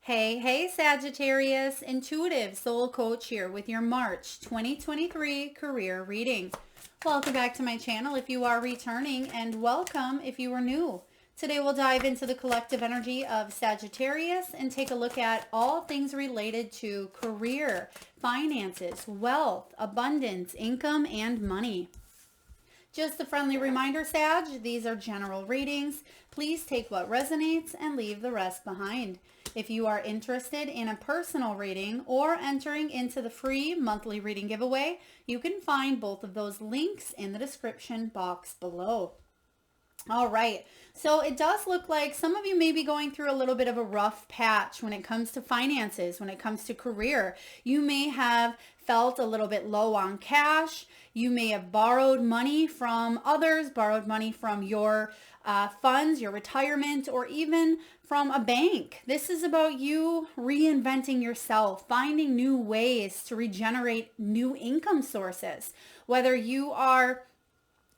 Hey, Sagittarius, intuitive soul coach here with your March 2023 career reading. Welcome back to my channel if you are returning, and welcome if you are new. Today we'll dive into the collective energy of Sagittarius and take a look at all things related to career, finances, wealth, abundance, income, and money. Just a friendly reminder, Sag, these are general readings. Please take what resonates and leave the rest behind. If you are interested in a personal reading or entering into the free monthly reading giveaway, you can find both of those links in the description box below. All right, so it does look like some of you may be going through a little bit of a rough patch when it comes to finances, when it comes to career. You may have felt a little bit low on cash. You may have borrowed money from others, borrowed money from your funds, your retirement, or even from a bank. This is about you reinventing yourself, finding new ways to regenerate new income sources. Whether you are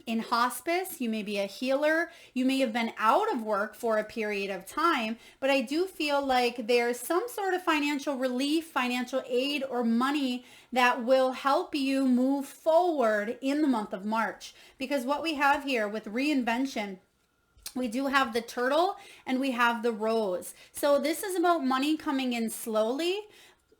in hospice, you may be a healer, you may have been out of work for a period of time, but I do feel like there's some sort of financial relief, financial aid, or money that will help you move forward in the month of March. Because what we have here with reinvention, we do have the turtle and we have the rose. So this is about money coming in slowly,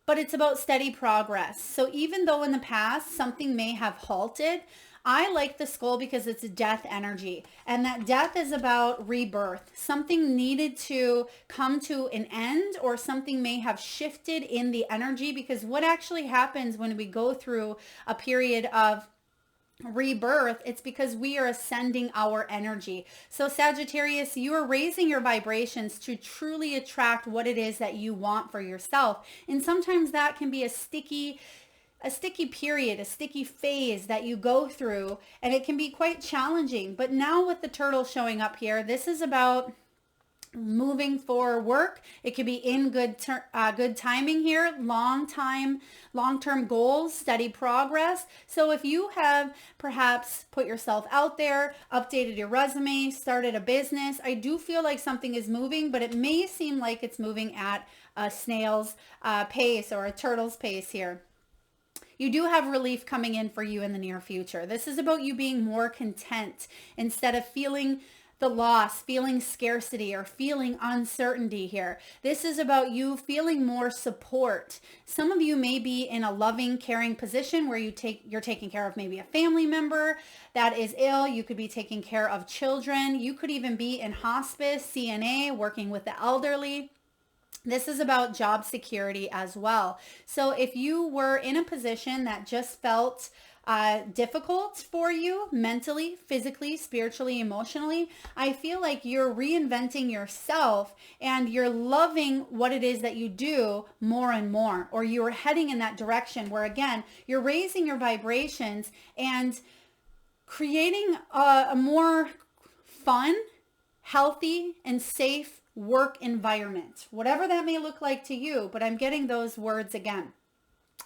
but it's about steady progress. So even though in the past something may have halted, I like the skull because it's death energy, and that death is about rebirth. Something needed to come to an end, or something may have shifted in the energy, because what actually happens when we go through a period of rebirth, it's because we are ascending our energy. So Sagittarius, you are raising your vibrations to truly attract what it is that you want for yourself. And sometimes that can be a sticky period, a sticky phase that you go through, and it can be quite challenging. But now with the turtle showing up here, this is about moving for work. It could be in good timing here, long-term goals, steady progress. So if you have perhaps put yourself out there, updated your resume, started a business, I do feel like something is moving, but it may seem like it's moving at a snail's pace or a turtle's pace here. You do have relief coming in for you in the near future. This is about you being more content instead of feeling the loss, feeling scarcity, or feeling uncertainty here. This is about you feeling more support. Some of you may be in a loving, caring position where you're taking care of maybe a family member that is ill. You could be taking care of children. You could even be in hospice, CNA, working with the elderly. This is about job security as well. So if you were in a position that just felt difficult for you mentally, physically, spiritually, emotionally, I feel like you're reinventing yourself and you're loving what it is that you do more and more, or you're heading in that direction where, again, you're raising your vibrations and creating a more fun, healthy, and safe work environment, whatever that may look like to you. But I'm getting those words again: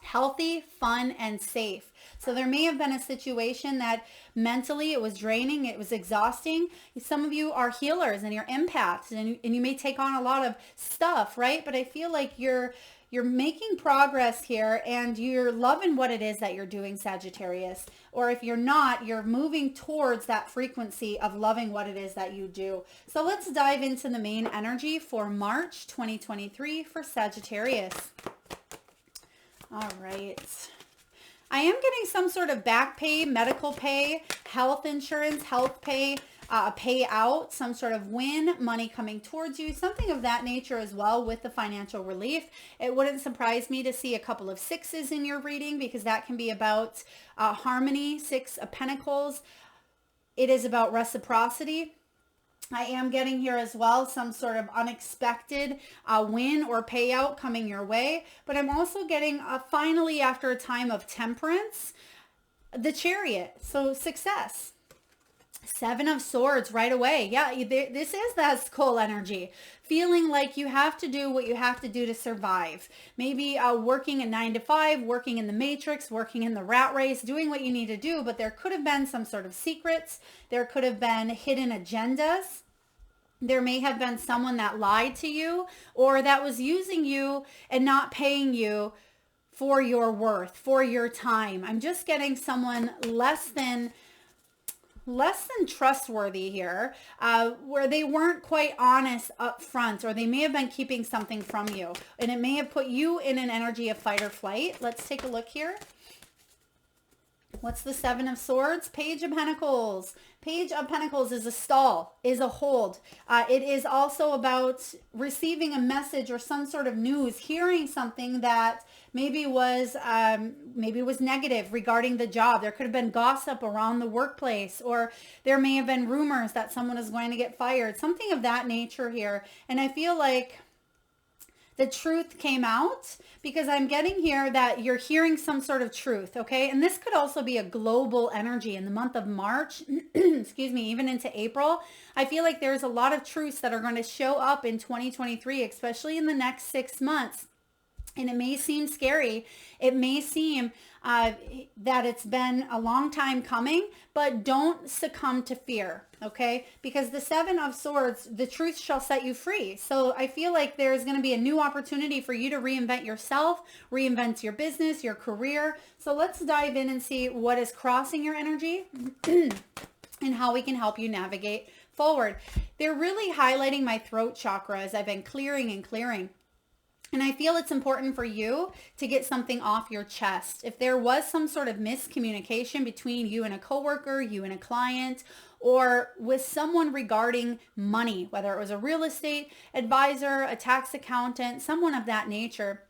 healthy, fun, and safe. So there may have been a situation that mentally it was draining, it was exhausting. Some of you are healers and you're empaths, and you may take on a lot of stuff, right? But I feel like you're making progress here and you're loving what it is that you're doing, Sagittarius. Or if you're not, you're moving towards that frequency of loving what it is that you do. So let's dive into the main energy for March 2023 for Sagittarius. All right. I am getting some sort of back pay, medical pay, health insurance, health pay, payout, some sort of win, money coming towards you, something of that nature as well with the financial relief. It wouldn't surprise me to see a couple of sixes in your reading, because that can be about harmony, Six of Pentacles. It is about reciprocity. I am getting here as well some sort of unexpected win or payout coming your way. But I'm also getting finally, after a time of temperance, the Chariot. So success. Seven of Swords right away. Yeah, this is that skull energy. Feeling like you have to do what you have to do to survive. Maybe working a 9 to 5, working in the matrix, working in the rat race, doing what you need to do. But there could have been some sort of secrets. There could have been hidden agendas. There may have been someone that lied to you or that was using you and not paying you for your worth, for your time. I'm just getting someone less than trustworthy here, where they weren't quite honest up front, or they may have been keeping something from you, and it may have put you in an energy of fight or flight. Let's take a look here. What's the Seven of Swords? Page of Pentacles. Page of Pentacles is a stall, is a hold. It is also about receiving a message or some sort of news, hearing something that maybe was negative regarding the job. There could have been gossip around the workplace, or there may have been rumors that someone is going to get fired, something of that nature here. And I feel like the truth came out, because I'm getting here that you're hearing some sort of truth, okay? And this could also be a global energy in the month of March, excuse me, even into April. I feel like there's a lot of truths that are going to show up in 2023, especially in the next 6 months. And it may seem scary. It may seem that it's been a long time coming, but don't succumb to fear, okay? Because the Seven of Swords, the truth shall set you free. So I feel like there's going to be a new opportunity for you to reinvent yourself, reinvent your business, your career. So let's dive in and see what is crossing your energy and how we can help you navigate forward. They're really highlighting my throat chakra as I've been clearing and clearing. And I feel it's important for you to get something off your chest. If there was some sort of miscommunication between you and a coworker, you and a client, or with someone regarding money, whether it was a real estate advisor, a tax accountant, someone of that nature,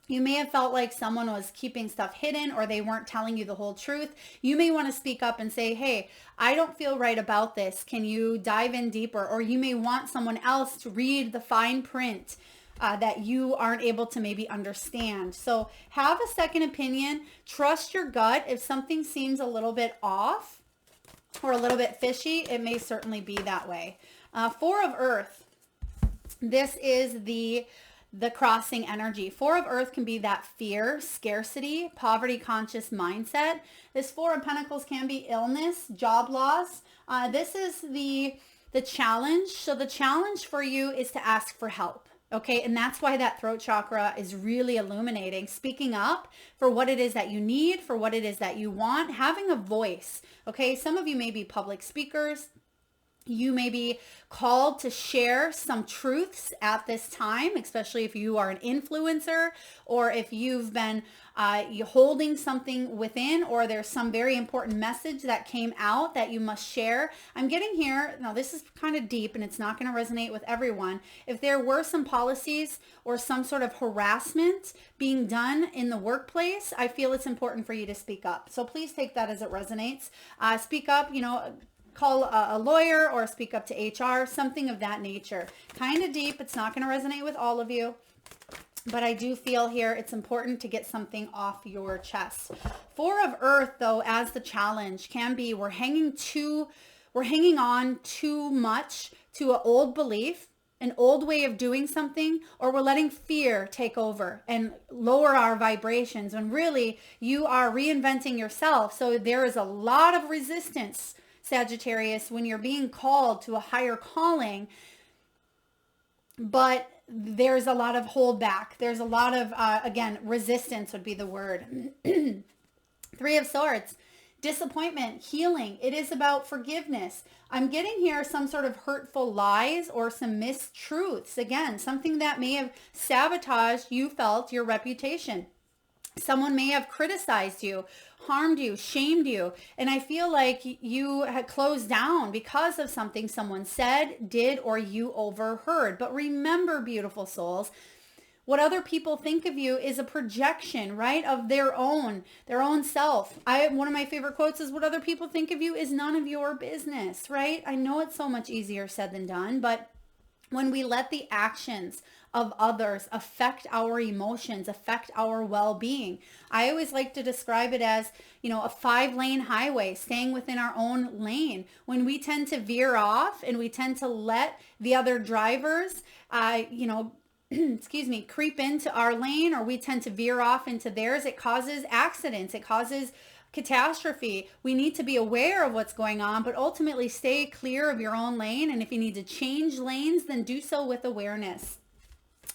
you may have felt like someone was keeping stuff hidden, or they weren't telling you the whole truth. You may want to speak up and say, hey, I don't feel right about this. Can you dive in deeper? Or you may want someone else to read the fine print that you aren't able to maybe understand. So have a second opinion. Trust your gut. If something seems a little bit off or a little bit fishy, it may certainly be that way. Four of Earth. This is the crossing energy. Four of Earth can be that fear, scarcity, poverty conscious mindset. This Four of Pentacles can be illness, job loss. This is the challenge. So the challenge for you is to ask for help. Okay, and that's why that throat chakra is really illuminating. Speaking up for what it is that you need, for what it is that you want, having a voice. Okay, some of you may be public speakers. You may be called to share some truths at this time, especially if you are an influencer, or if you've been holding something within, or there's some very important message that came out that you must share. I'm getting here, now this is kind of deep and it's not going to resonate with everyone. If there were some policies or some sort of harassment being done in the workplace, I feel it's important for you to speak up. So please take that as it resonates. Speak up, call a lawyer or speak up to HR, something of that nature. Kind of deep. It's not going to resonate with all of you, but I do feel here it's important to get something off your chest. Four of Earth, though, as the challenge can be, we're hanging on too much to an old belief, an old way of doing something, or we're letting fear take over and lower our vibrations when really you are reinventing yourself. So there is a lot of resistance, Sagittarius, when you're being called to a higher calling, but there's a lot of holdback. There's a lot of, again, resistance would be the word. Three of Swords, disappointment, healing. It is about forgiveness. I'm getting here some sort of hurtful lies or some mistruths. Again, something that may have sabotaged, you felt, your reputation. Someone may have criticized you, harmed you, shamed you. And I feel like you had closed down because of something someone said, did, or you overheard. But remember, beautiful souls, what other people think of you is a projection, right, of their own self. One of my favorite quotes is, what other people think of you is none of your business, right? I know it's so much easier said than done, but when we let the actions of others affect our emotions, affect our well-being. I always like to describe it as, a 5-lane highway, staying within our own lane. When we tend to veer off and we tend to let the other drivers, creep into our lane, or we tend to veer off into theirs, it causes accidents. It causes catastrophe. We need to be aware of what's going on, but ultimately stay clear of your own lane. And if you need to change lanes, then do so with awareness.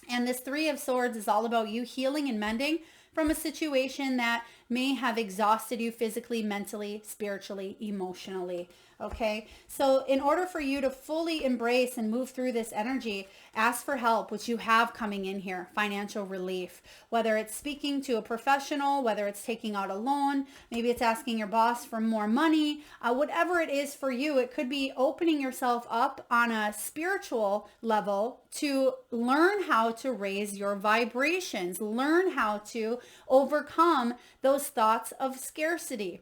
And this Three of Swords is all about you healing and mending from a situation that may have exhausted you physically, mentally, spiritually, emotionally. Okay, so in order for you to fully embrace and move through this energy, ask for help, which you have coming in here, financial relief, whether it's speaking to a professional, whether it's taking out a loan, maybe it's asking your boss for more money, whatever it is for you. It could be opening yourself up on a spiritual level to learn how to raise your vibrations, learn how to overcome those thoughts of scarcity,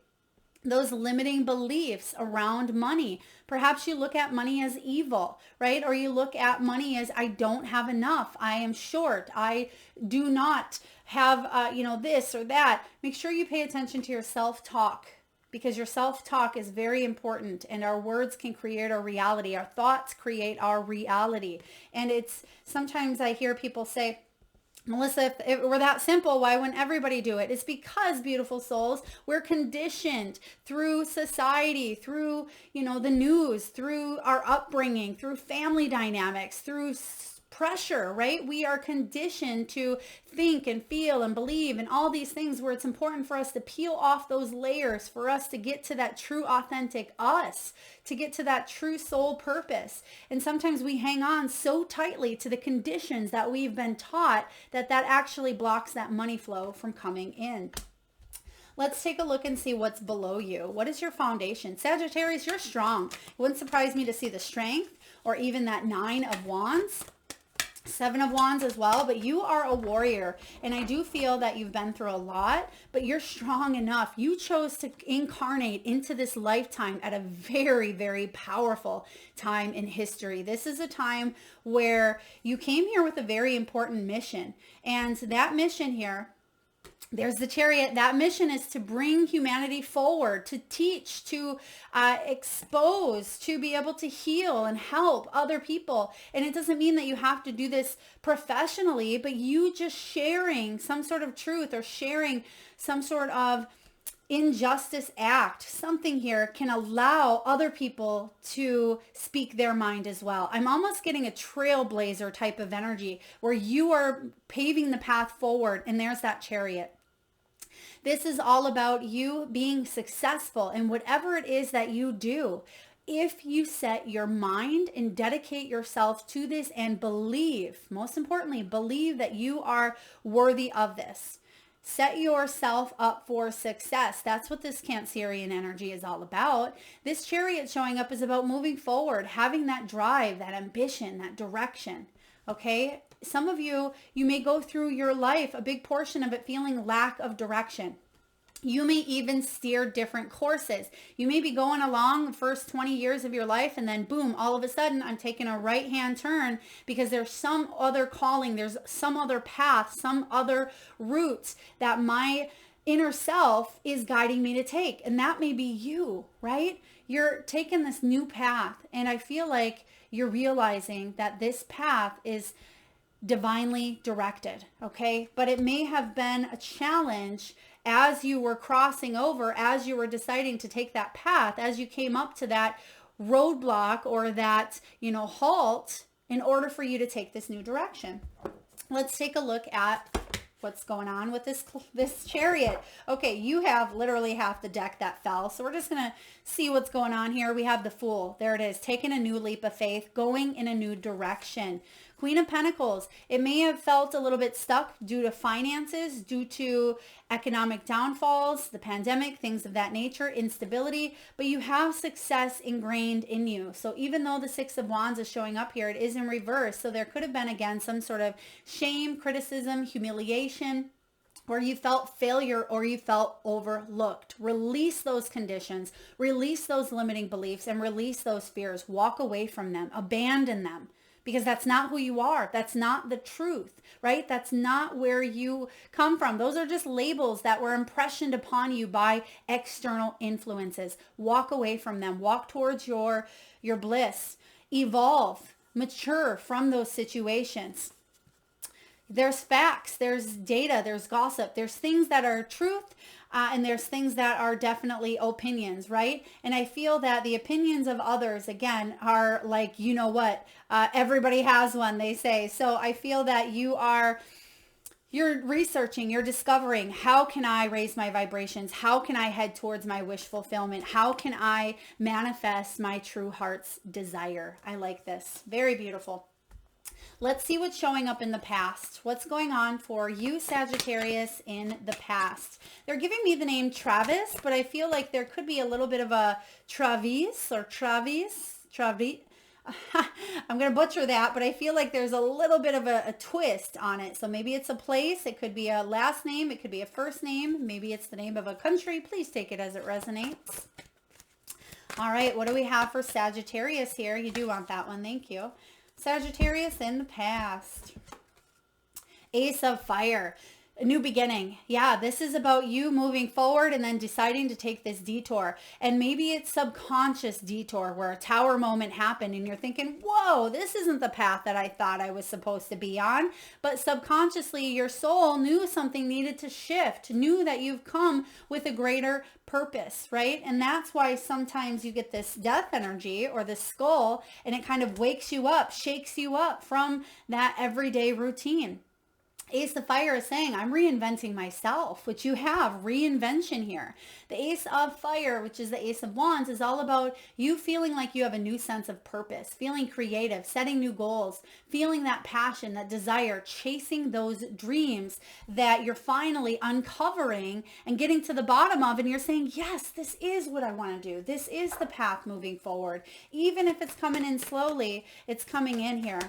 those limiting beliefs around money. Perhaps you look at money as evil, right? Or you look at money as, I don't have enough, I am short, I do not have, this or that. Make sure you pay attention to your self-talk, because your self-talk is very important, and our words can create our reality. Our thoughts create our reality. And it's, sometimes I hear people say, Melissa, if it were that simple, why wouldn't everybody do it? It's because, beautiful souls, we're conditioned through society, through, the news, through our upbringing, through family dynamics, through pressure, right? We are conditioned to think and feel and believe and all these things, where it's important for us to peel off those layers, for us to get to that true authentic us, to get to that true soul purpose. And sometimes we hang on so tightly to the conditions that we've been taught that actually blocks that money flow from coming in. Let's take a look and see what's below you. What is your foundation? Sagittarius, you're strong. It wouldn't surprise me to see the strength, or even that 9 of Wands. 7 of Wands as well, but you are a warrior, and I do feel that you've been through a lot, but you're strong enough. You chose to incarnate into this lifetime at a very, very powerful time in history. This is a time where you came here with a very important mission, and that mission here, there's the Chariot. That mission is to bring humanity forward, to teach, to expose, to be able to heal and help other people. And it doesn't mean that you have to do this professionally, but you just sharing some sort of truth, or sharing some sort of injustice act, something here can allow other people to speak their mind as well. I'm almost getting a trailblazer type of energy, where you are paving the path forward, and there's that Chariot. This is all about you being successful in whatever it is that you do. If you set your mind and dedicate yourself to this and believe, most importantly, believe that you are worthy of this. Set yourself up for success. That's what this Cancerian energy is all about. This Chariot showing up is about moving forward, having that drive, that ambition, that direction. Okay? Some of you may go through your life, a big portion of it, feeling lack of direction. You may even steer different courses. You may be going along the first 20 years of your life, and then boom, all of a sudden I'm taking a right-hand turn because there's some other calling, there's some other path, some other route that my inner self is guiding me to take. And that may be you, right? You're taking this new path, and I feel like you're realizing that this path is divinely directed, okay? But it may have been a challenge as you were crossing over, as you were deciding to take that path, as you came up to that roadblock or that, halt, in order for you to take this new direction. Let's take a look at what's going on with this Chariot. Okay, you have literally half the deck that fell. So we're just going to see what's going on here. We have the Fool. There it is. Taking a new leap of faith, going in a new direction. Queen of Pentacles. It may have felt a little bit stuck due to finances, due to economic downfalls, the pandemic, things of that nature, instability, but you have success ingrained in you. So even though the 6 of Wands is showing up here, it is in reverse. So there could have been, again, some sort of shame, criticism, humiliation, where you felt failure or you felt overlooked. Release those conditions, release those limiting beliefs, and release those fears. Walk away from them, abandon them. Because that's not who you are. That's not the truth, right? That's not where you come from. Those are just labels that were impressioned upon you by external influences. Walk away from them. Walk towards your bliss. Evolve, mature from those situations. There's facts, there's data, there's gossip, there's things that are truth, and there's things that are definitely opinions, right? And I feel that the opinions of others, again, are like, you know what, everybody has one, they say. So I feel that you're researching, you're discovering, how can I raise my vibrations? How can I head towards my wish fulfillment? How can I manifest my true heart's desire? I like this. Very beautiful. Let's see what's showing up in the past. What's going on for you, Sagittarius, in the past? They're giving me the name Travis, but I feel like there could be a little bit of a Travis. I'm going to butcher that, but I feel like there's a little bit of a twist on it. So maybe it's a place. It could be a last name. It could be a first name. Maybe it's the name of a country. Please take it as it resonates. All right. What do we have for Sagittarius here? You do want that one. Thank you. Sagittarius in the past. Ace of Fire. A new beginning. Yeah, this is about you moving forward and then deciding to take this detour. And maybe it's subconscious detour where a tower moment happened and you're thinking, whoa, this isn't the path that I thought I was supposed to be on. But subconsciously, your soul knew something needed to shift, knew that you've come with a greater purpose, right? And that's why sometimes you get this death energy or this skull, and it kind of wakes you up, shakes you up from that everyday routine. Ace of Fire is saying, I'm reinventing myself, which you have reinvention here. The Ace of Fire, which is the Ace of Wands, is all about you feeling like you have a new sense of purpose, feeling creative, setting new goals, feeling that passion, that desire, chasing those dreams that you're finally uncovering and getting to the bottom of. And you're saying, yes, this is what I want to do. This is the path moving forward. Even if it's coming in slowly, it's coming in here.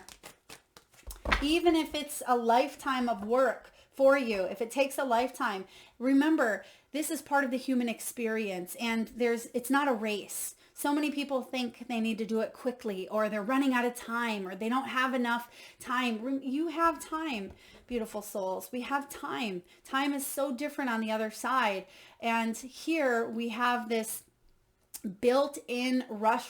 Even if it's a lifetime of work for you, if it takes a lifetime, remember, this is part of the human experience, and it's not a race. So many people think they need to do it quickly, or they're running out of time, or they don't have enough time. You have time, beautiful souls. We have time. Time is so different on the other side. And here we have this built-in rush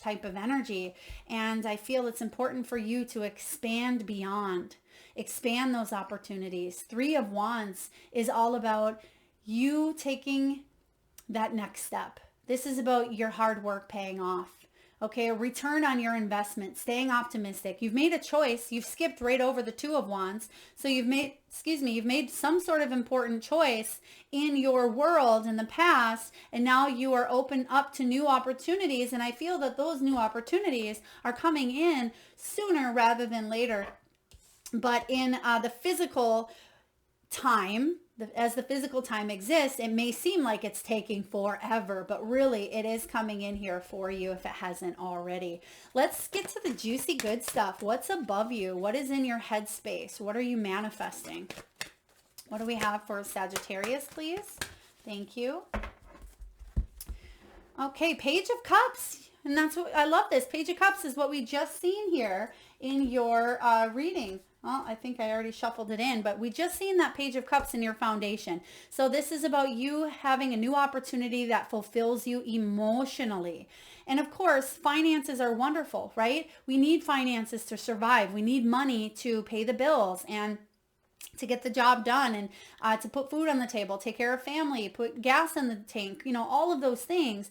type of energy. And I feel it's important for you to expand beyond, expand those opportunities. Three of Wands is all about you taking that next step. This is about your hard work paying off. Okay, a return on your investment, staying optimistic. You've made a choice. You've skipped right over the Two of Wands. So you've made some sort of important choice in your world in the past, and now you are open up to new opportunities. And I feel that those new opportunities are coming in sooner rather than later. But in the physical time, as the physical time exists, it may seem like it's taking forever, but really it is coming in here for you if it hasn't already. Let's get to the juicy good stuff. What's above you? What is in your headspace? What are you manifesting? What do we have for Sagittarius, please? Thank you. Okay, Page of Cups. And that's what I love. This Page of Cups is what we just seen here in your reading. Well, I think I already shuffled it in, but we just seen that Page of Cups in your foundation. So this is about you having a new opportunity that fulfills you emotionally. And of course, finances are wonderful, right? We need finances to survive. We need money to pay the bills and to get the job done, and to put food on the table, take care of family, put gas in the tank, all of those things.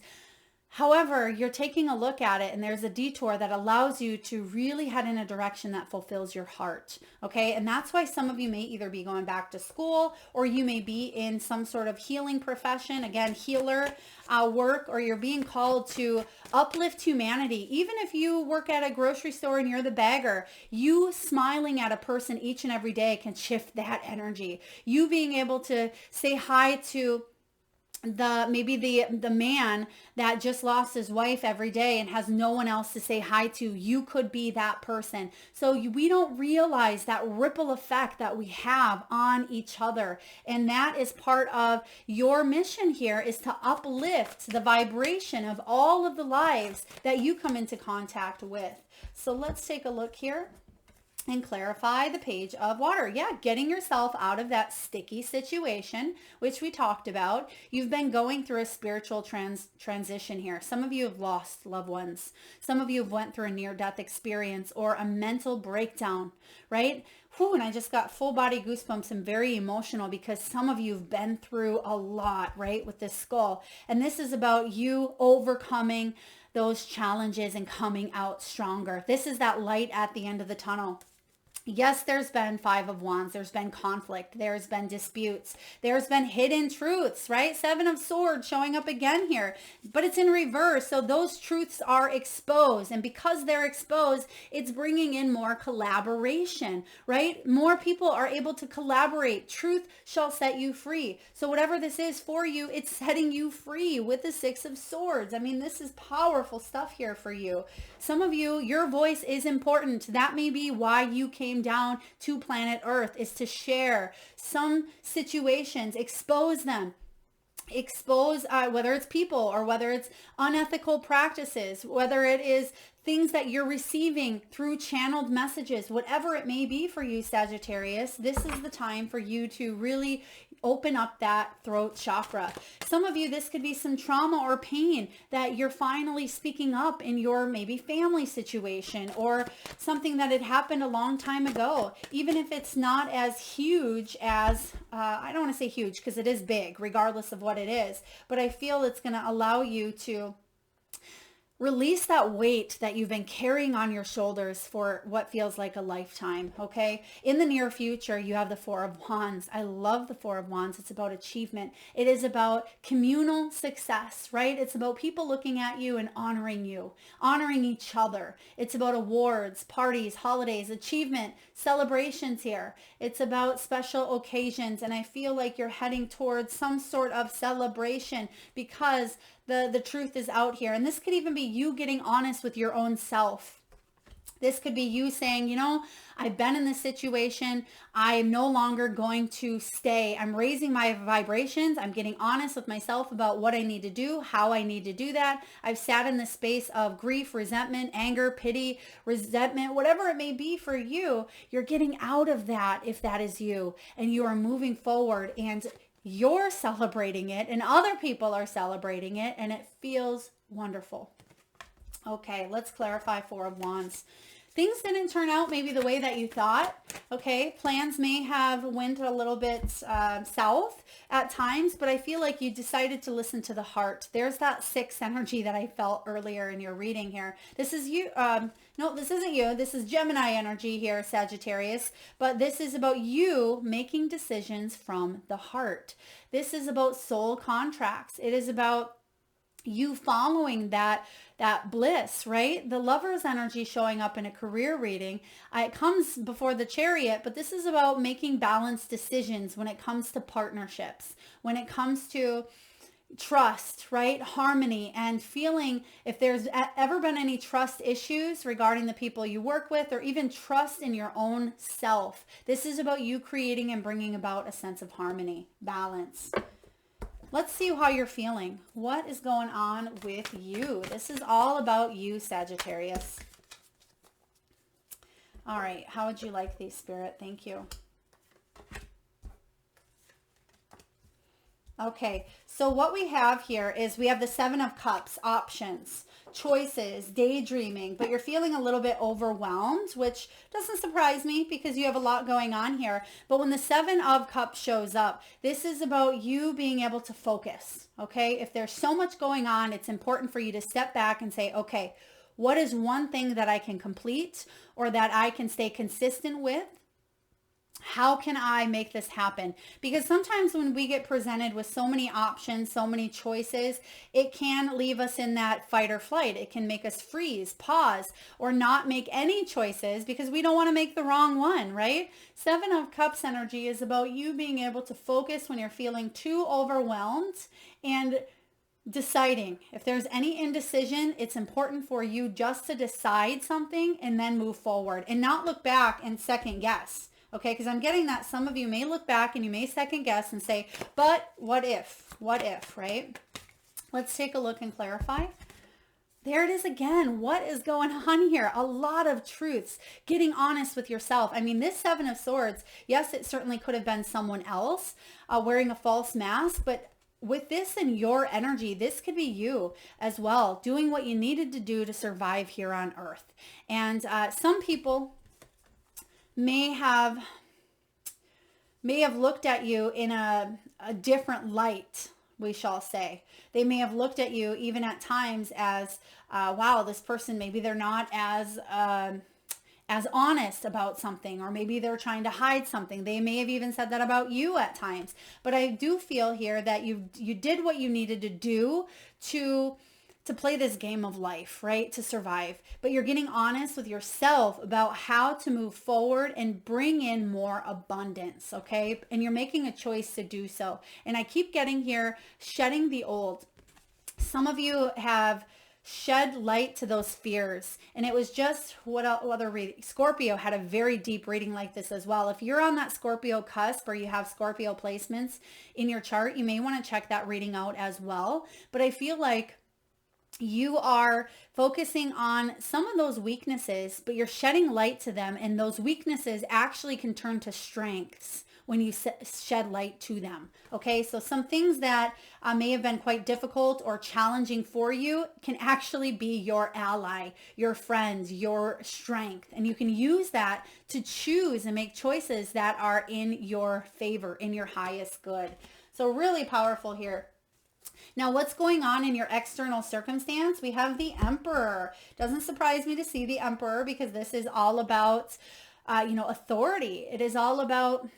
However, you're taking a look at it, and there's a detour that allows you to really head in a direction that fulfills your heart. Okay. And that's why some of you may either be going back to school, or you may be in some sort of healing profession, again, healer work, or you're being called to uplift humanity. Even if you work at a grocery store and you're the bagger, you smiling at a person each and every day can shift that energy. You being able to say hi to the man that just lost his wife every day and has no one else to say hi to, you could be that person. So we don't realize that ripple effect that we have on each other. And that is part of your mission here, is to uplift the vibration of all of the lives that you come into contact with. So let's take a look here and clarify the Page of Water. Yeah, getting yourself out of that sticky situation, which we talked about. You've been going through a spiritual transition here. Some of you have lost loved ones. Some of you have went through a near-death experience or a mental breakdown, right? Whew, and I just got full body goosebumps and very emotional because some of you have been through a lot, right, with this skull. And this is about you overcoming those challenges and coming out stronger. This is that light at the end of the tunnel. Yes, there's been Five of Wands. There's been conflict. There's been disputes. There's been hidden truths, right? Seven of Swords showing up again here, but it's in reverse. So those truths are exposed. And because they're exposed, it's bringing in more collaboration, right? More people are able to collaborate. Truth shall set you free. So whatever this is for you, it's setting you free with the Six of Swords. I mean, this is powerful stuff here for you. Some of you, your voice is important. That may be why you came down to planet Earth, is to share some situations, expose them, expose whether it's people or whether it's unethical practices, whether it is things that you're receiving through channeled messages, whatever it may be for you, Sagittarius. This is the time for you to really open up that throat chakra. Some of you, this could be some trauma or pain that you're finally speaking up in your maybe family situation, or something that had happened a long time ago. Even if it's not as huge as, I don't want to say huge because it is big regardless of what it is, but I feel it's going to allow you to release that weight that you've been carrying on your shoulders for what feels like a lifetime, okay? In the near future, you have the Four of Wands. I love the Four of Wands. It's about achievement. It is about communal success, right? It's about people looking at you and honoring you, honoring each other. It's about awards, parties, holidays, achievement, celebrations here. It's about special occasions, and I feel like you're heading towards some sort of celebration because the truth is out here. And this could even be you getting honest with your own self. This could be you saying, you know, I've been in this situation. I'm no longer going to stay. I'm raising my vibrations. I'm getting honest with myself about what I need to do, how I need to do that. I've sat in the space of grief, resentment, anger, pity, resentment, whatever it may be for you. You're getting out of that if that is you, and you are moving forward, and you're celebrating it and other people are celebrating it, and it feels wonderful. Okay, let's clarify Four of Wands. Things didn't turn out maybe the way that you thought. Okay, plans may have went a little bit south at times, but I feel like you decided to listen to the heart. There's that sixth energy that I felt earlier in your reading here. This is you. No, this isn't you. This is Gemini energy here, Sagittarius. But this is about you making decisions from the heart. This is about soul contracts. It is about you following that bliss, right? The Lover's energy showing up in a career reading. It comes before the Chariot, but this is about making balanced decisions when it comes to partnerships, when it comes to trust, right? Harmony, and feeling if there's ever been any trust issues regarding the people you work with, or even trust in your own self. This is about you creating and bringing about a sense of harmony, balance. Let's see how you're feeling. What is going on with you? This is all about you, Sagittarius. All right. How would you like these, Spirit? Thank you. Okay. So what we have here is we have the Seven of Cups, options, choices, daydreaming, but you're feeling a little bit overwhelmed, which doesn't surprise me because you have a lot going on here. But when the Seven of Cups shows up, this is about you being able to focus, okay? If there's so much going on, it's important for you to step back and say, okay, what is one thing that I can complete or that I can stay consistent with? How can I make this happen? Because sometimes when we get presented with so many options, so many choices, it can leave us in that fight or flight. It can make us freeze, pause, or not make any choices because we don't want to make the wrong one, right? Seven of Cups energy is about you being able to focus when you're feeling too overwhelmed and deciding. If there's any indecision, it's important for you just to decide something and then move forward and not look back and second guess. Okay, because I'm getting that some of you may look back and you may second guess and say, but what if, right? Let's take a look and clarify. There it is again. What is going on here? A lot of truths, getting honest with yourself. I mean, this Seven of Swords, yes, it certainly could have been someone else wearing a false mask, but with this and your energy, this could be you as well, doing what you needed to do to survive here on Earth. And some people may have looked at you in a different light, we shall say. They may have looked at you even at times as, wow, this person, maybe they're not as honest about something, or maybe they're trying to hide something. They may have even said that about you at times. But I do feel here that you did what you needed to do to play this game of life, right? To survive. But you're getting honest with yourself about how to move forward and bring in more abundance, okay? And you're making a choice to do so. And I keep getting here, shedding the old. Some of you have shed light to those fears. And it was just, what other reading? Scorpio had a very deep reading like this as well. If you're on that Scorpio cusp, or you have Scorpio placements in your chart, you may want to check that reading out as well. But I feel like you are focusing on some of those weaknesses, but you're shedding light to them. And those weaknesses actually can turn to strengths when you shed light to them. Okay, so some things that may have been quite difficult or challenging for you can actually be your ally, your friend, your strength. And you can use that to choose and make choices that are in your favor, in your highest good. So really powerful here. Now, what's going on in your external circumstance? We have the Emperor. Doesn't surprise me to see the Emperor, because this is all about, authority. It is all about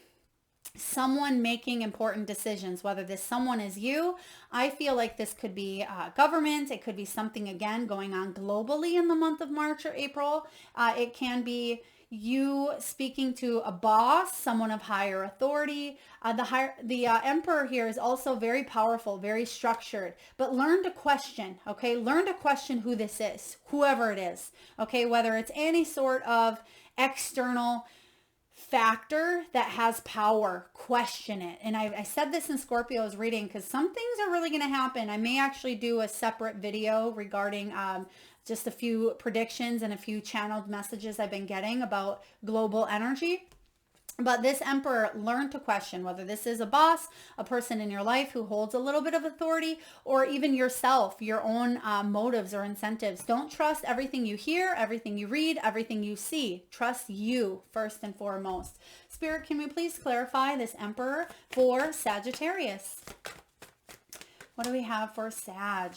someone making important decisions, whether this someone is you. I feel like this could be government. It could be something, again, going on globally in the month of March or April. It can be you speaking to a boss, someone of higher authority. The Emperor here is also very powerful, very structured, but learn to question, okay? Learn to question who this is, whoever it is, okay? Whether it's any sort of external factor that has power, question it. And I said this in Scorpio's reading, because some things are really going to happen. I may actually do a separate video regarding just a few predictions and a few channeled messages I've been getting about global energy. But this Emperor, learn to question whether this is a boss, a person in your life who holds a little bit of authority, or even yourself, your own motives or incentives. Don't trust everything you hear, everything you read, everything you see. Trust you first and foremost. Spirit, can we please clarify this Emperor for Sagittarius? What do we have for Sag?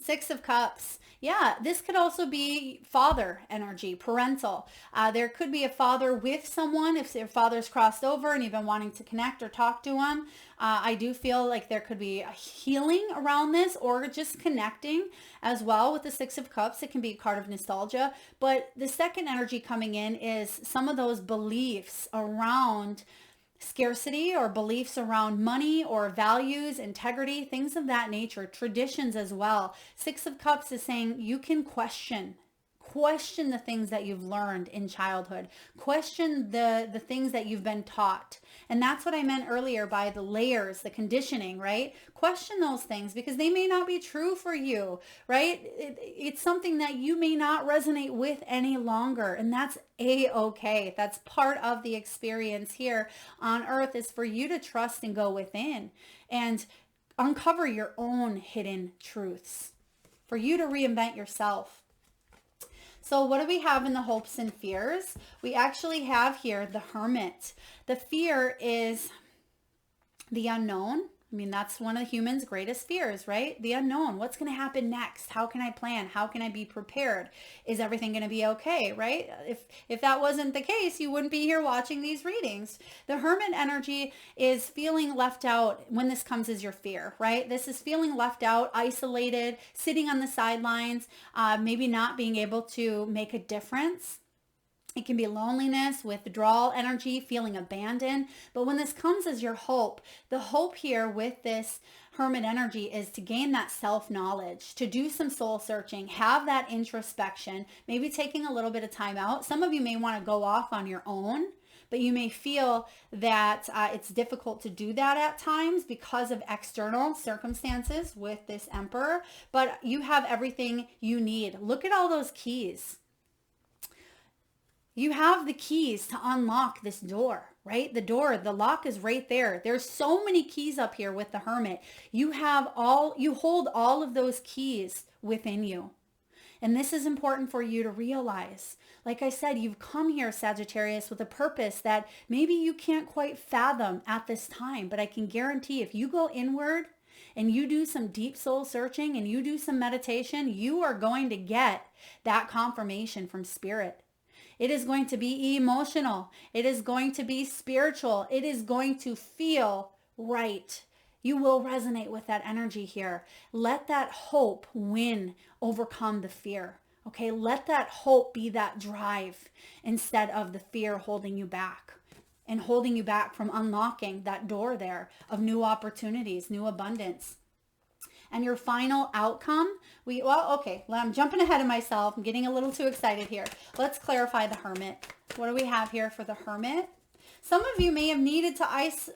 Six of Cups. Yeah, this could also be father energy, parental. There could be a father with someone if their father's crossed over and you've been wanting to connect or talk to him. I do feel like there could be a healing around this, or just connecting as well with the Six of Cups. It can be a card of nostalgia. But the second energy coming in is some of those beliefs around scarcity, or beliefs around money or values, integrity, things of that nature, traditions as well. Six of Cups is saying you can question the things that you've learned in childhood, question the things that you've been taught. And that's what I meant earlier by the layers, the conditioning, right? Question those things, because they may not be true for you, right? It's something that you may not resonate with any longer, and that's a-okay. That's part of the experience here on earth, is for you to trust and go within and uncover your own hidden truths, for you to reinvent yourself. So what do we have in the hopes and fears? We actually have here the Hermit. The fear is the unknown. I mean, that's one of humans' greatest fears, right? The unknown. What's going to happen next? How can I plan? How can I be prepared? Is everything going to be okay, right? If that wasn't the case, you wouldn't be here watching these readings. The Hermit energy is feeling left out when this comes as your fear, right? This is feeling left out, isolated, sitting on the sidelines, maybe not being able to make a difference. It can be loneliness, withdrawal energy, feeling abandoned. But when this comes as your hope, the hope here with this Hermit energy is to gain that self-knowledge, to do some soul searching, have that introspection, maybe taking a little bit of time out. Some of you may want to go off on your own, but you may feel that it's difficult to do that at times because of external circumstances with this Emperor. But you have everything you need. Look at all those keys. You have the keys to unlock this door, right? The lock is right there. There's so many keys up here with the Hermit. You hold all of those keys within you. And this is important for you to realize. Like I said, you've come here, Sagittarius, with a purpose that maybe you can't quite fathom at this time. But I can guarantee if you go inward and you do some deep soul searching and you do some meditation, you are going to get that confirmation from spirit. It is going to be emotional. It is going to be spiritual. It is going to feel right. You will resonate with that energy here. Let that hope win, overcome the fear. Okay, let that hope be that drive instead of the fear holding you back and holding you back from unlocking that door there of new opportunities, new abundance. And your final outcome, I'm jumping ahead of myself. I'm getting a little too excited here. Let's clarify the Hermit. What do we have here for the Hermit? Some of you may have needed to ice,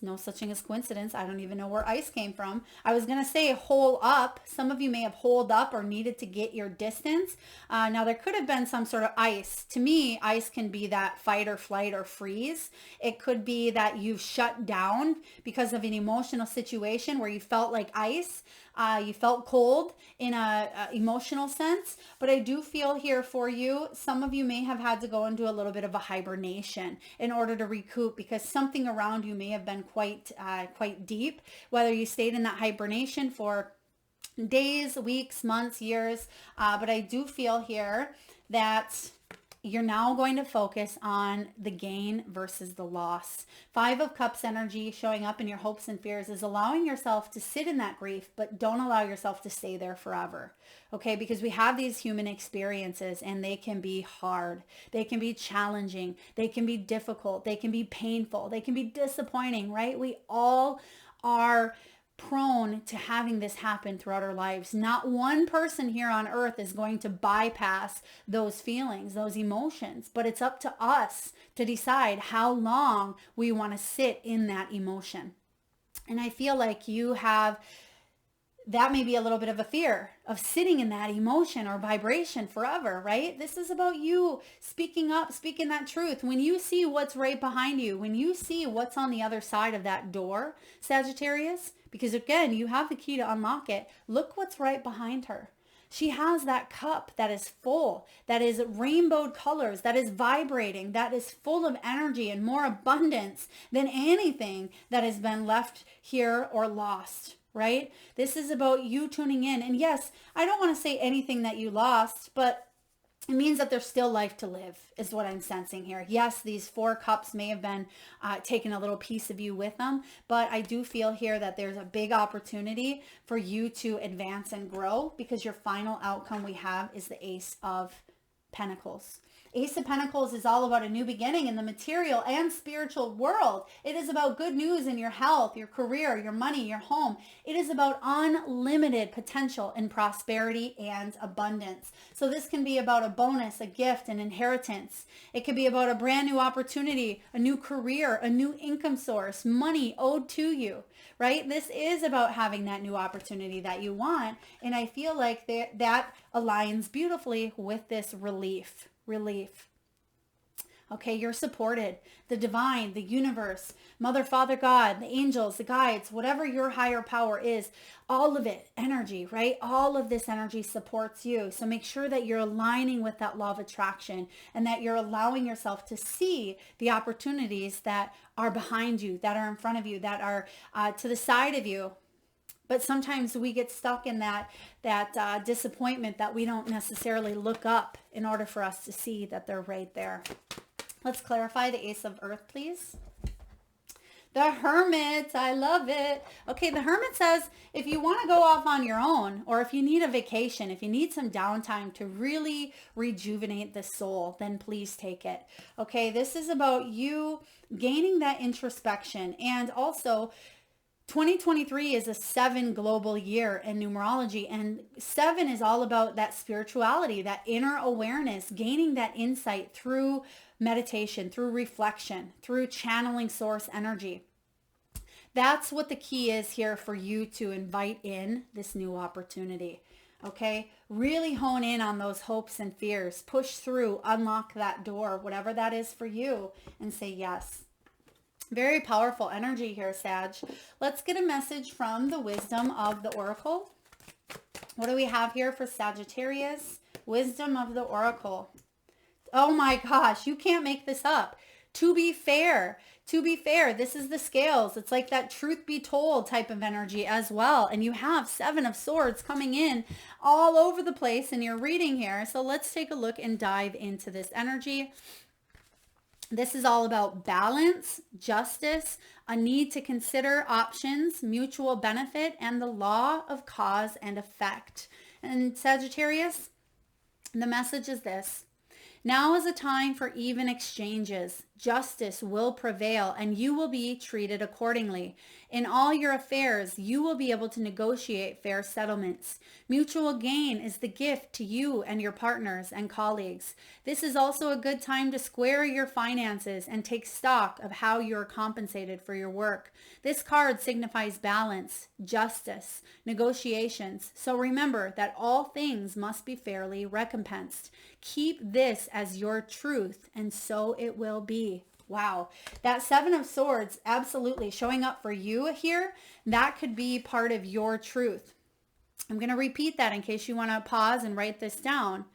no such thing as coincidence. I don't even know where ice came from. I was going to say hole up. Some of you may have holed up or needed to get your distance. Now there could have been some sort of ice. To me, ice can be that fight or flight or freeze. It could be that you've shut down because of an emotional situation where you felt like ice. You felt cold in a emotional sense, but I do feel here for you, some of you may have had to go into a little bit of a hibernation in order to recoup because something around you may have been quite deep, whether you stayed in that hibernation for days, weeks, months, years, but I do feel here that you're now going to focus on the gain versus the loss. 5 of Cups energy showing up in your hopes and fears is allowing yourself to sit in that grief, but don't allow yourself to stay there forever. Okay, because we have these human experiences and they can be hard. They can be challenging. They can be difficult. They can be painful. They can be disappointing, right? We all are prone to having this happen throughout our lives. Not one person here on earth is going to bypass those feelings, those emotions, but it's up to us to decide how long we want to sit in that emotion. And I feel like you have, that may be a little bit of a fear of sitting in that emotion or vibration forever, right? This is about you speaking up, speaking that truth. When you see what's right behind you, when you see what's on the other side of that door, Sagittarius, because again, you have the key to unlock it. Look what's right behind her. She has that cup that is full, that is rainbowed colors, that is vibrating, that is full of energy and more abundance than anything that has been left here or lost, right? This is about you tuning in. And yes, I don't want to say anything that you lost, but it means that there's still life to live is what I'm sensing here. Yes, these 4 cups may have been taking a little piece of you with them, but I do feel here that there's a big opportunity for you to advance and grow because your final outcome we have is the Ace of Pentacles. Ace of Pentacles is all about a new beginning in the material and spiritual world. It is about good news in your health, your career, your money, your home. It is about unlimited potential in prosperity and abundance. So this can be about a bonus, a gift, an inheritance. It could be about a brand new opportunity, a new career, a new income source, money owed to you, right? This is about having that new opportunity that you want. And I feel like that aligns beautifully with this relief. Okay, you're supported. The divine, the universe, Mother, Father, God, the angels, the guides, whatever your higher power is, all of it, energy, right? All of this energy supports you. So make sure that you're aligning with that law of attraction and that you're allowing yourself to see the opportunities that are behind you, that are in front of you, that are to the side of you. But sometimes we get stuck in that disappointment that we don't necessarily look up in order for us to see that they're right there. Let's clarify the Ace of Earth, please. The Hermit, I love it. Okay, the Hermit says if you want to go off on your own, or if you need a vacation, if you need some downtime to really rejuvenate the soul, then please take it. Okay, this is about you gaining that introspection. And also 2023 is a 7 global year in numerology, and 7 is all about that spirituality, that inner awareness, gaining that insight through meditation, through reflection, through channeling source energy. That's what the key is here for you to invite in this new opportunity. Okay, really hone in on those hopes and fears, push through, unlock that door, whatever that is for you, and say yes. Very powerful energy here, Sag. Let's get a message from the wisdom of the Oracle. What do we have here for Sagittarius? Wisdom of the Oracle. Oh my gosh, you can't make this up. To be fair, this is the scales. It's like that truth be told type of energy as well. And you have Seven of Swords coming in all over the place in your reading here. So let's take a look and dive into this energy. This is all about balance, justice, a need to consider options, mutual benefit, and the law of cause and effect. And Sagittarius, the message is this. Now is a time for even exchanges. Justice will prevail and you will be treated accordingly. In all your affairs, you will be able to negotiate fair settlements. Mutual gain is the gift to you and your partners and colleagues. This is also a good time to square your finances and take stock of how you are compensated for your work. This card signifies balance, justice, negotiations. So remember that all things must be fairly recompensed. Keep this as your truth, and so it will be. Wow. That Seven of Swords, absolutely showing up for you here. That could be part of your truth. I'm going to repeat that in case you want to pause and write this down.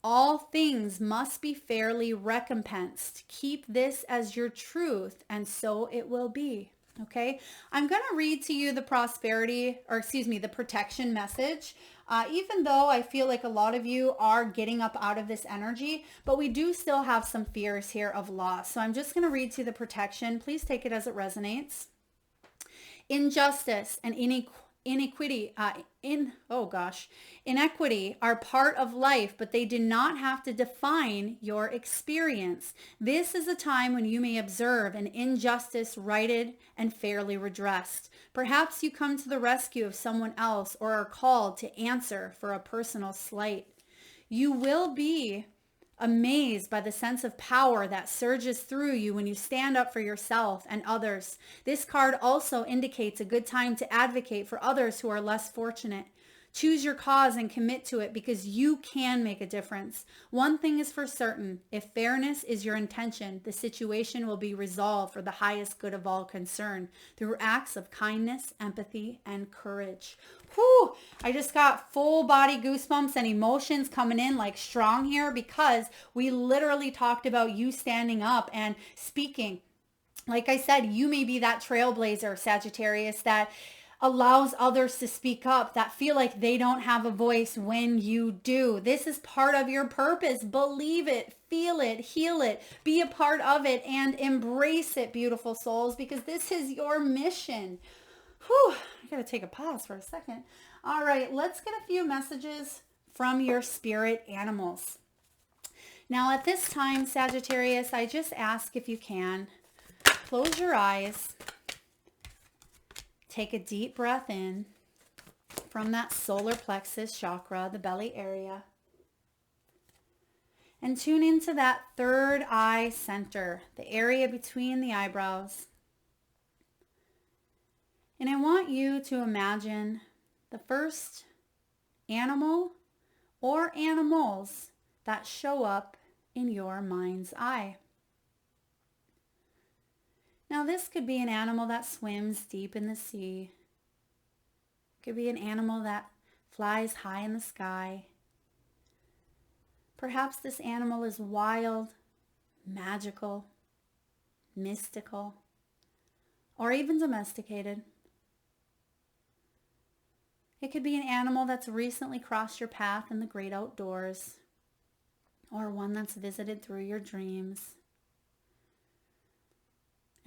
All things must be fairly recompensed. Keep this as your truth, and so it will be. Okay, I'm going to read to you the the protection message. Even though I feel like a lot of you are getting up out of this energy, but we do still have some fears here of loss. So I'm just going to read to you the protection. Please take it as it resonates. Injustice and inequity are part of life, but they do not have to define your experience. This is a time when you may observe an injustice righted and fairly redressed. Perhaps you come to the rescue of someone else or are called to answer for a personal slight. You will be amazed by the sense of power that surges through you when you stand up for yourself and others. This card also indicates a good time to advocate for others who are less fortunate. Choose your cause and commit to it because you can make a difference. One thing is for certain, if fairness is your intention, the situation will be resolved for the highest good of all concerned through acts of kindness, empathy, and courage. Whew, I just got full body goosebumps and emotions coming in like strong here because we literally talked about you standing up and speaking. Like I said, you may be that trailblazer, Sagittarius, that allows others to speak up, that feel like they don't have a voice when you do. This is part of your purpose. Believe it, feel it, heal it, be a part of it, and embrace it, beautiful souls, because this is your mission. Whew, I gotta take a pause for a second. All right, let's get a few messages from your spirit animals. Now at this time, Sagittarius, I just ask if you can, close your eyes. Take a deep breath in from that solar plexus chakra, the belly area. And tune into that third eye center, the area between the eyebrows. And I want you to imagine the first animal or animals that show up in your mind's eye. Now this could be an animal that swims deep in the sea. It could be an animal that flies high in the sky. Perhaps this animal is wild, magical, mystical, or even domesticated. It could be an animal that's recently crossed your path in the great outdoors, or one that's visited through your dreams.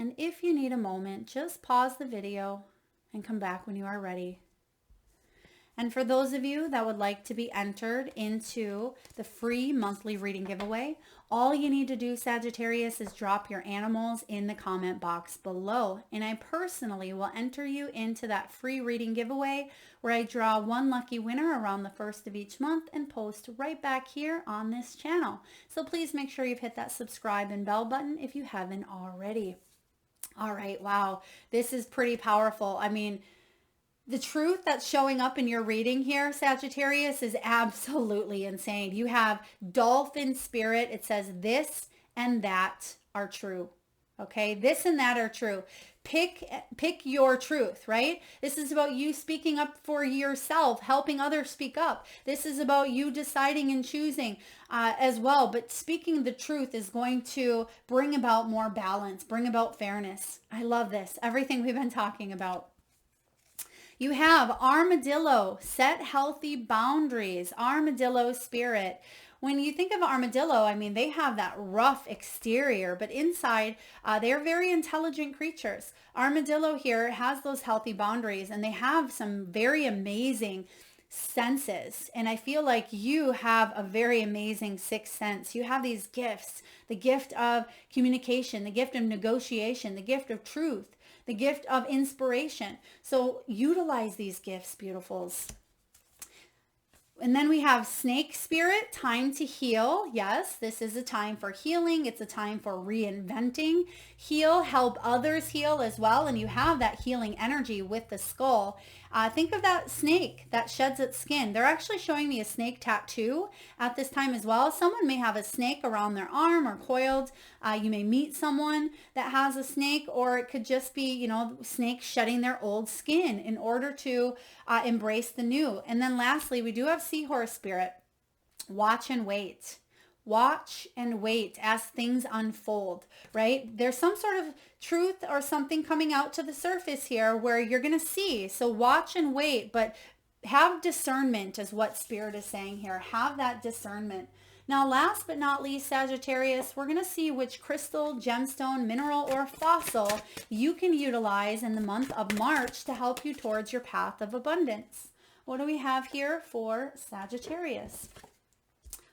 And if you need a moment, just pause the video and come back when you are ready. And for those of you that would like to be entered into the free monthly reading giveaway, all you need to do, Sagittarius, is drop your animals in the comment box below. And I personally will enter you into that free reading giveaway where I draw one lucky winner around the first of each month and post right back here on this channel. So please make sure you've hit that subscribe and bell button if you haven't already. All right, wow, this is pretty powerful. I mean, the truth that's showing up in your reading here, Sagittarius, is absolutely insane. You have dolphin spirit. It says this and that are true. Okay, this and that are true. Pick your truth, right? This is about you speaking up for yourself, helping others speak up. This is about you deciding and choosing as well. But speaking the truth is going to bring about more balance, bring about fairness. I love this. Everything we've been talking about. You have armadillo, set healthy boundaries, armadillo spirit. When you think of armadillo, I mean, they have that rough exterior, but inside, they're very intelligent creatures. Armadillo here has those healthy boundaries, and they have some very amazing senses. And I feel like you have a very amazing sixth sense. You have these gifts, the gift of communication, the gift of negotiation, the gift of truth, the gift of inspiration. So utilize these gifts, beautifuls. And then we have snake spirit, time to heal. Yes, this is a time for healing. It's a time for reinventing. Heal, help others heal as well. And you have that healing energy with the skull. Think of that snake that sheds its skin. They're actually showing me a snake tattoo at this time as well. Someone may have a snake around their arm or coiled. You may meet someone that has a snake, or it could just be, you know, snakes shedding their old skin in order to embrace the new. And then lastly, we do have seahorse spirit. Watch and wait. Watch and wait as things unfold, right? There's some sort of truth or something coming out to the surface here where you're going to see. So watch and wait, but have discernment is what Spirit is saying here. Have that discernment. Now, last but not least, Sagittarius, we're going to see which crystal, gemstone, mineral, or fossil you can utilize in the month of March to help you towards your path of abundance. What do we have here for Sagittarius?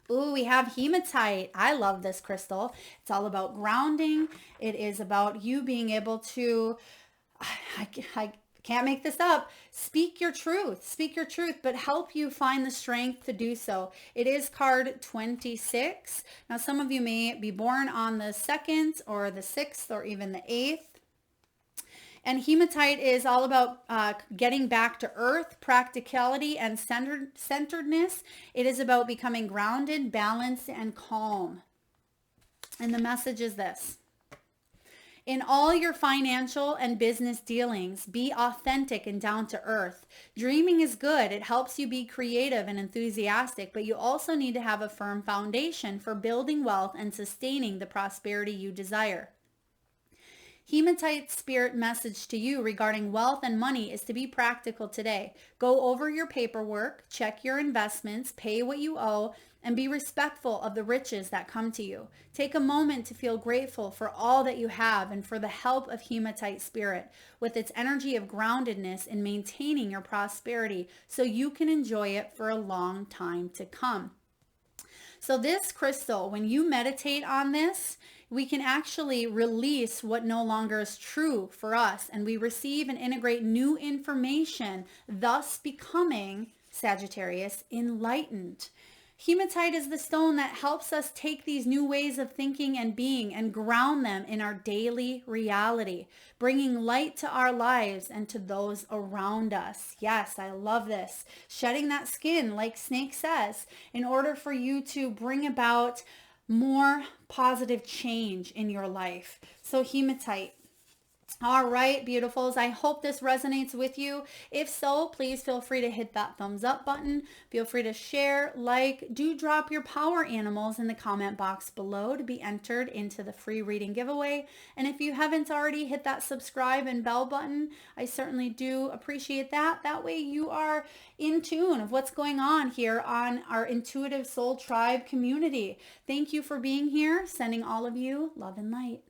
Ooh, we have hematite. I love this crystal. It's all about grounding. It is about you being able to, I can't make this up, speak your truth, but help you find the strength to do so. It is card 26. Now, some of you may be born on the 2nd or the 6th or even the 8th. And hematite is all about getting back to earth, practicality, and centeredness. It is about becoming grounded, balanced, and calm. And the message is this. In all your financial and business dealings, be authentic and down to earth. Dreaming is good. It helps you be creative and enthusiastic, but you also need to have a firm foundation for building wealth and sustaining the prosperity you desire. Hematite spirit message to you regarding wealth and money is to be practical today. Go over your paperwork, check your investments, pay what you owe, and be respectful of the riches that come to you. Take a moment to feel grateful for all that you have and for the help of hematite spirit with its energy of groundedness in maintaining your prosperity so you can enjoy it for a long time to come. So this crystal, when you meditate on this, we can actually release what no longer is true for us, and we receive and integrate new information, thus becoming, Sagittarius, enlightened. Hematite is the stone that helps us take these new ways of thinking and being and ground them in our daily reality, bringing light to our lives and to those around us. Yes, I love this. Shedding that skin, like Snake says, in order for you to bring about more positive change in your life. So hematite. All right, beautifuls. I hope this resonates with you. If so, please feel free to hit that thumbs up button. Feel free to share, like, do drop your power animals in the comment box below to be entered into the free reading giveaway. And if you haven't already, hit that subscribe and bell button. I certainly do appreciate that. That way you are in tune of what's going on here on our Intuitive Soul Tribe community. Thank you for being here. Sending all of you love and light.